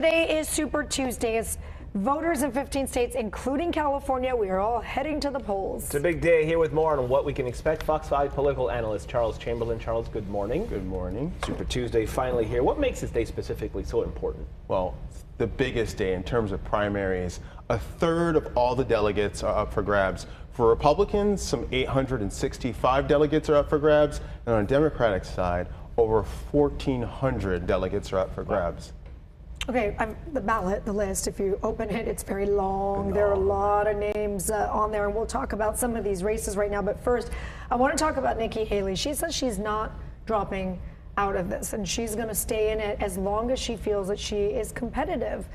Today is Super Tuesday. As voters in 15 states, including California, we are all heading to the polls. It's a big day. Here with more on what we can expect, Fox 5 political analyst Charles Chamberlain. Charles, good morning. Good morning. Super Tuesday finally here. What makes this day specifically so important? Well, it's the biggest day in terms of primaries. A third of all the delegates are up for grabs. For Republicans, some 865 delegates are up for grabs. And on the Democratic side, over 1,400 delegates are up for grabs. Okay, the ballot, the list, if you open it, it's very long. There are a lot of names on there, and we'll talk about some of these races right now. But first, I want to talk about Nikki Haley. She says she's not dropping out of this, and she's going to stay in it as long as she feels that she is competitive.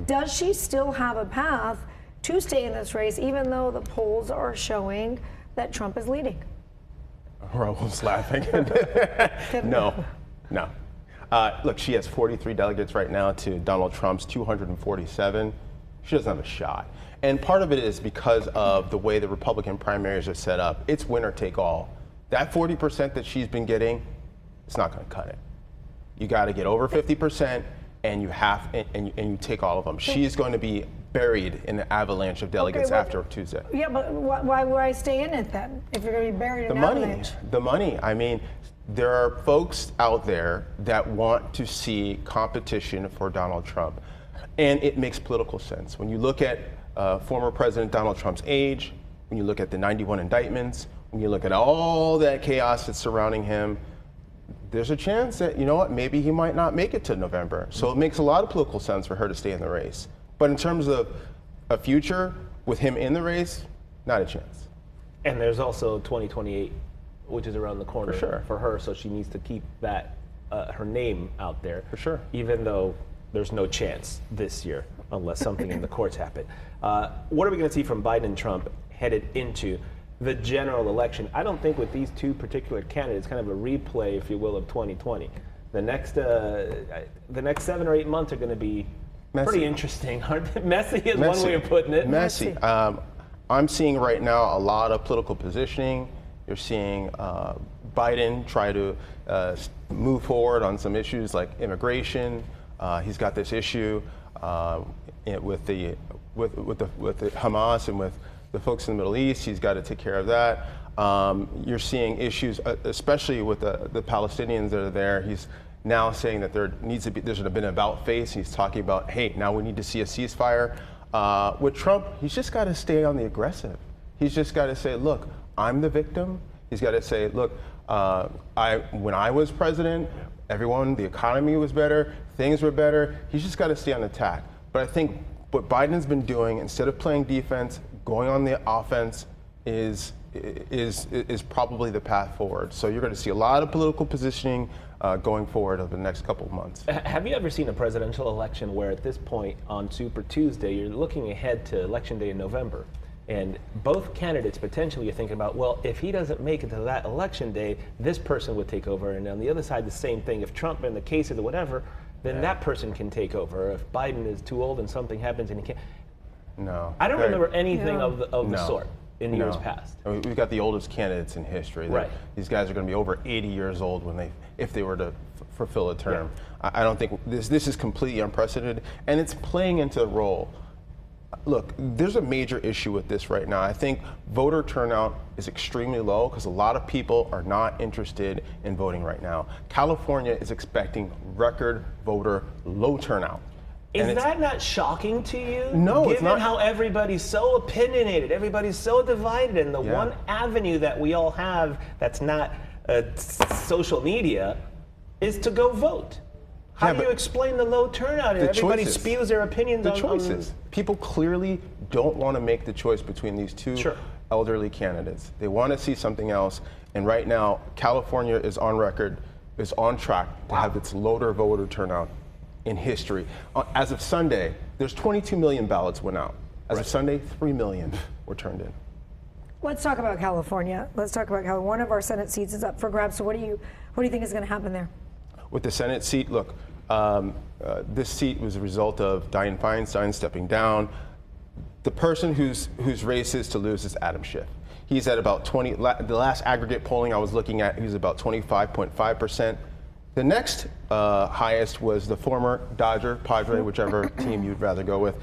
Does she still have a path to stay in this race, even though the polls are showing that Trump is leading? Raul's laughing. No. Look, she has 43 delegates right now to Donald Trump's 247. She doesn't have a shot. And part of it is because of the way the Republican primaries are set up. It's winner take all. That 40% that she's been getting, it's not going to cut it. You got to get over 50%, and you take all of them. She's going to be buried in the avalanche of delegates after Tuesday. Yeah, but why would I stay in it then if you're going to be buried in an avalanche? The money. I mean, there are folks out there that want to see competition for Donald Trump. And it makes political sense. When you look at former President Donald Trump's age, when you look at the 91 indictments, when you look at all that chaos that's surrounding him, there's a chance that, you know what, maybe he might not make it to November. So it makes a lot of political sense for her to stay in the race. But in terms of a future with him in the race, not a chance. And there's also 2028, which is around the corner for her, so she needs to keep that her name out there. For sure. Even though there's no chance this year, unless something in the courts happen. What are we going to see from Biden and Trump headed into the general election? I don't think with these two particular candidates, kind of a replay, if you will, of 2020. The next 7 or 8 months are going to be pretty interesting. Messy is one way of putting it. Messy. I'm seeing right now a lot of political positioning. You're seeing Biden try to move forward on some issues like immigration. He's got this issue with the Hamas and with the folks in the Middle East. He's got to take care of that. You're seeing issues, especially with the Palestinians that are there. He's now saying that there's been an about face. He's talking about, hey, now we need to see a ceasefire. With Trump, he's just got to stay on the aggressive. He's just got to say, look, I'm the victim. He's got to say, look, when I was president, the economy was better, things were better. He's just got to stay on attack. But I think what Biden's been doing, instead of playing defense, going on the offense is probably the path forward. So you're going to see a lot of political positioning going forward over the next couple of months. Have you ever seen a presidential election where at this point on Super Tuesday, you're looking ahead to Election Day in November, and both candidates potentially are thinking about, well, if he doesn't make it to that election day, this person would take over. And on the other side, the same thing. If Trump in the case of whatever, then that person can take over. If Biden is too old and something happens and he can't. No. I don't remember anything of the sort in years past. I mean, we've got the oldest candidates in history. Right. These guys are going to be over 80 years old if they were to fulfill a term. Yeah. I don't think this is completely unprecedented, and it's playing into the role. Look, there's a major issue with this right now. I think voter turnout is extremely low because a lot of people are not interested in voting right now. California is expecting record voter low turnout. Is that not shocking to you? No, it's not. Given how everybody's so opinionated, everybody's so divided, and the one avenue that we all have that's not social media is to go vote. How do you explain the low turnout? Everybody spews their opinions on the choices. People clearly don't want to make the choice between these two elderly candidates. They want to see something else. And right now, California is on record, is on track to have its lower voter turnout in history. As of Sunday, there's 22 million ballots went out. As of Sunday, 3 million were turned in. Let's talk about California. Let's talk about how one of our Senate seats is up for grabs. So what do you think is going to happen there? With the Senate seat, look, this seat was a result of Dianne Feinstein stepping down. The person whose race is to lose is Adam Schiff. He's at about 20. The last aggregate polling I was looking at, he was about 25.5%. The next highest was the former Dodger, Padre, whichever team you'd rather go with,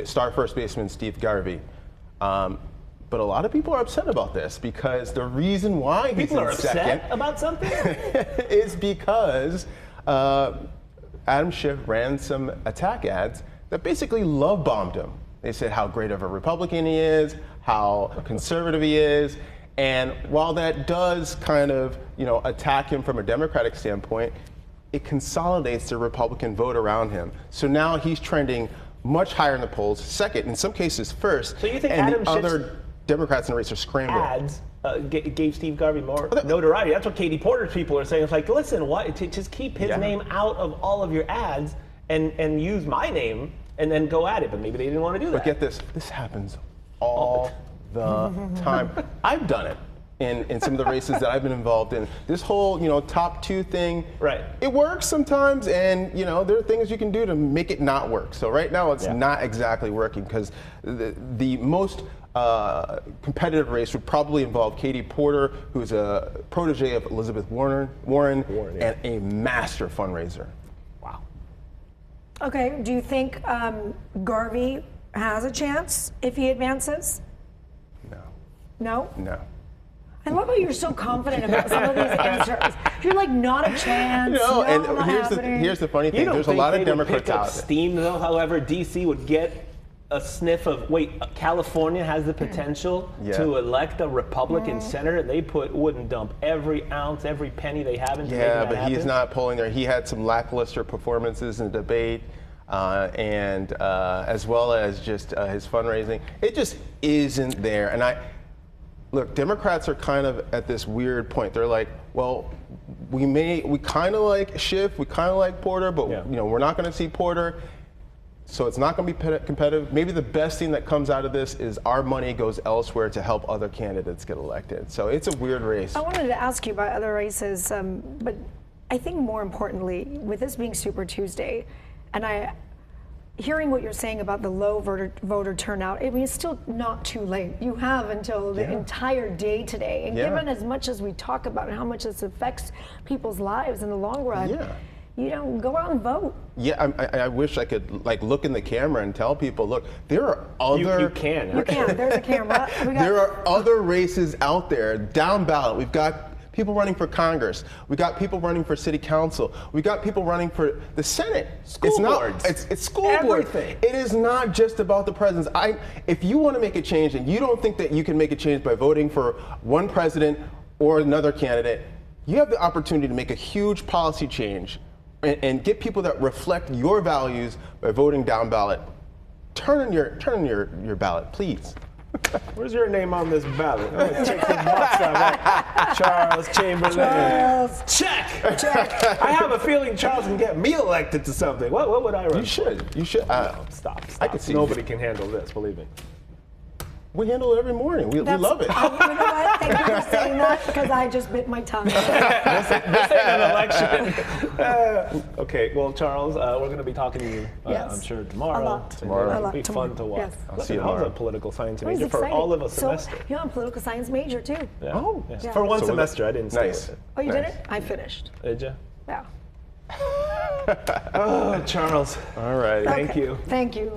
star first baseman Steve Garvey. But a lot of people are upset about this because the reason why he's People are in second upset about something? is because Adam Schiff ran some attack ads that basically love bombed him. They said how great of a Republican he is, how conservative he is, and while that does kind of, attack him from a Democratic standpoint, it consolidates the Republican vote around him. So now he's trending much higher in the polls, second, in some cases first, So you think and Adam the Schiff's other Democrats in the race are scrambling. Ads gave Steve Garvey more notoriety. That's what Katie Porter's people are saying. It's like, listen, just keep his name out of all of your ads and use my name and then go at it. But maybe they didn't want to do that. But get this happens all the time. I've done it in some of the races that I've been involved in. This whole, top two thing, Right. It works sometimes, and there are things you can do to make it not work. So right now it's not exactly working because the most competitive race would probably involve Katie Porter, who's a protege of Elizabeth Warren, and a master fundraiser. Wow. Okay, do you think Garvey has a chance if he advances? No. No? No. I love how you're so confident about some of these answers. You're like, not a chance. No, and not happening. here's the funny You thing. don't There's a think lot they of would Democrats pick up out there. steam, though, however, D.C. would get a sniff of, California has the potential to elect a Republican senator, and they wouldn't dump every ounce, every penny they have into making that but happen. he's not polling there. He had some lackluster performances in the debate, and as well as just his fundraising. It just isn't there. And look, Democrats are kind of at this weird point. They're like, well, we kind of like Schiff, we kind of like Porter, but we're not going to see Porter. So it's not going to be competitive. Maybe the best thing that comes out of this is our money goes elsewhere to help other candidates get elected. So it's a weird race. I wanted to ask you about other races, but I think more importantly, with this being Super Tuesday, and hearing what you're saying about the low voter turnout, I mean, it's still not too late. You have until the entire day today. And given as much as we talk about how much this affects people's lives in the long run, go out and vote. Yeah, I wish I could look in the camera and tell people, look, there are other. You can. You can. There's a camera. There are other races out there down ballot. We've got people running for Congress. We got people running for City Council. We got people running for the Senate. School boards. It's school boards. Everything. It is not just about the presidents. If you want to make a change and you don't think that you can make a change by voting for one president or another candidate, you have the opportunity to make a huge policy change and get people that reflect your values by voting down ballot. Turn in your ballot, please. Where's your name on this ballot? I'm gonna check the box out. Right? Charles Chamberlain. Charles. Check. I have a feeling Charles can get me elected to something. What would I run? You should. Stop. I could see Nobody can handle this, believe me. We handle it every morning. We love it. You know what? Thank you for saying that, because I just bit my tongue. This ain't an election. Okay, well, Charles, we're going to be talking to you, I'm sure, tomorrow. A lot. Tomorrow. It'll be fun to watch. Yes. I'll see you I was tomorrow. a political science I was major for excited. all of a So, semester. I'm a political science major too. Yeah. Oh. Yeah. Yeah. For one So semester, I didn't stay Nice. with it. Oh, you Nice. did it? I finished. Did you? Yeah. Oh, Charles. All right. Thank Okay. you. Thank you.